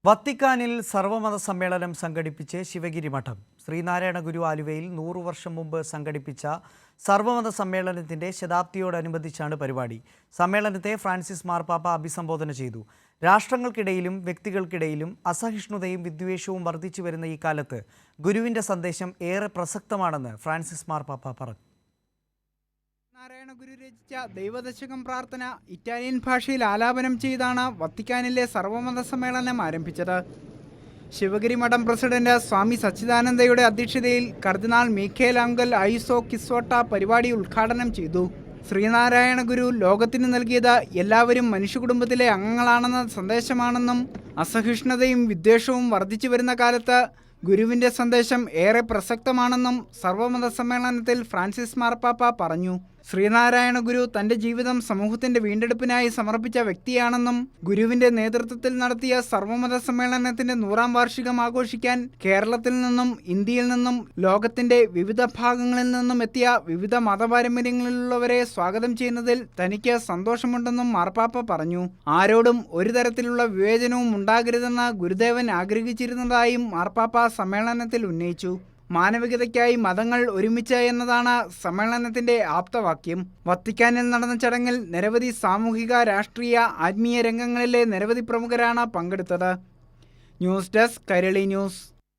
വത്തിക്കാനിൽ സർവമത സമ്മേളനം സംഘടിപ്പിച്ച് ശിവഗിരി മഠം. ശ്രീനാരായണ ഗുരു ആലുവയിൽ 100 വർഷം മുമ്പ് സംഘടിപ്പിച്ച സർവമത സമ്മേളനത്തിന്റെ ശതാബ്ദിയോടനുബന്ധിച്ചാണ് പരിപാടി. സമ്മേളനത്തെ ഫ്രാൻസിസ് മാർപ്പാപ്പ അഭിസംബോധന ചെയ്തു. രാഷ്ട്രങ്ങൾക്കിടയിലും വ്യക്തികൾക്കിടയിലും അസഹിഷ്ണുതയും വിദ്വേഷവും വർദ്ധിച്ചു വരുന്ന ഈ കാലത്ത് ഗുരുവിന്റെ സന്ദേശം ഏറെ പ്രസക്തമാണെന്ന് ഫ്രാൻസിസ് മാർപ്പാപ്പ പറഞ്ഞു. നാരായണ ഗുരു രചിച്ച ദൈവദശകം പ്രാർത്ഥന ഇറ്റാലിയൻ ഭാഷയിൽ ആലാപനം ചെയ്താണ് വത്തിക്കാനിലെ സർവമത സമ്മേളനം ആരംഭിച്ചത്. ശിവഗിരി മഠം പ്രസിഡന്റ് സ്വാമി സച്ചിദാനന്ദയുടെ അധ്യക്ഷതയിൽ കർദിനാൾ മീഖേൽ ആംഗൽ ഐസോ കിസ്വട്ട പരിപാടി ഉദ്ഘാടനം ചെയ്തു. ശ്രീനാരായണ ഗുരു ലോകത്തിന് നൽകിയത് എല്ലാവരും മനുഷ്യകുടുംബത്തിലെ അംഗങ്ങളാണെന്ന സന്ദേശമാണെന്നും അസഹിഷ്ണുതയും വിദ്വേഷവും വർദ്ധിച്ചു വരുന്ന കാലത്ത് ഗുരുവിന്റെ സന്ദേശം ഏറെ പ്രസക്തമാണെന്നും സർവമത സമ്മേളനത്തിൽ ഫ്രാൻസിസ് മാർപ്പാപ്പ പറഞ്ഞു. ശ്രീനാരായണ ഗുരു തന്റെ ജീവിതം സമൂഹത്തിന്റെ വീണ്ടെടുപ്പിനായി സമർപ്പിച്ച വ്യക്തിയാണെന്നും ഗുരുവിന്റെ നേതൃത്വത്തിൽ നടത്തിയ സർവമത സമ്മേളനത്തിന്റെ 100ാം വാർഷികം ആഘോഷിക്കാൻ കേരളത്തിൽ നിന്നും ഇന്ത്യയിൽ നിന്നും ലോകത്തിന്റെ വിവിധ ഭാഗങ്ങളിൽ നിന്നും എത്തിയ വിവിധ മതപാരമ്പര്യങ്ങളിലുള്ളവരെ സ്വാഗതം ചെയ്യുന്നതിൽ തനിക്ക് സന്തോഷമുണ്ടെന്നും മാർപ്പാപ്പ പറഞ്ഞു. ആരോടും ഒരു തരത്തിലുള്ള വിവേചനവും ഉണ്ടാകരുതെന്ന് ഗുരുദേവൻ ആഗ്രഹിച്ചിരുന്നതായും മാർപ്പാപ്പ സമ്മേളനത്തിൽ ഉന്നയിച്ചു. മാനവികതയ്ക്കായി മതങ്ങൾ ഒരുമിച്ച് എന്നതാണ് സമ്മേളനത്തിന്റെ ആപ്തവാക്യം. വത്തിക്കാനിൽ നടന്ന ചടങ്ങിൽ നിരവധി സാമൂഹിക, രാഷ്ട്രീയ, ആത്മീയ രംഗങ്ങളിലെ നിരവധി പ്രമുഖരാണ് പങ്കെടുത്തത്. News desk Kairali news.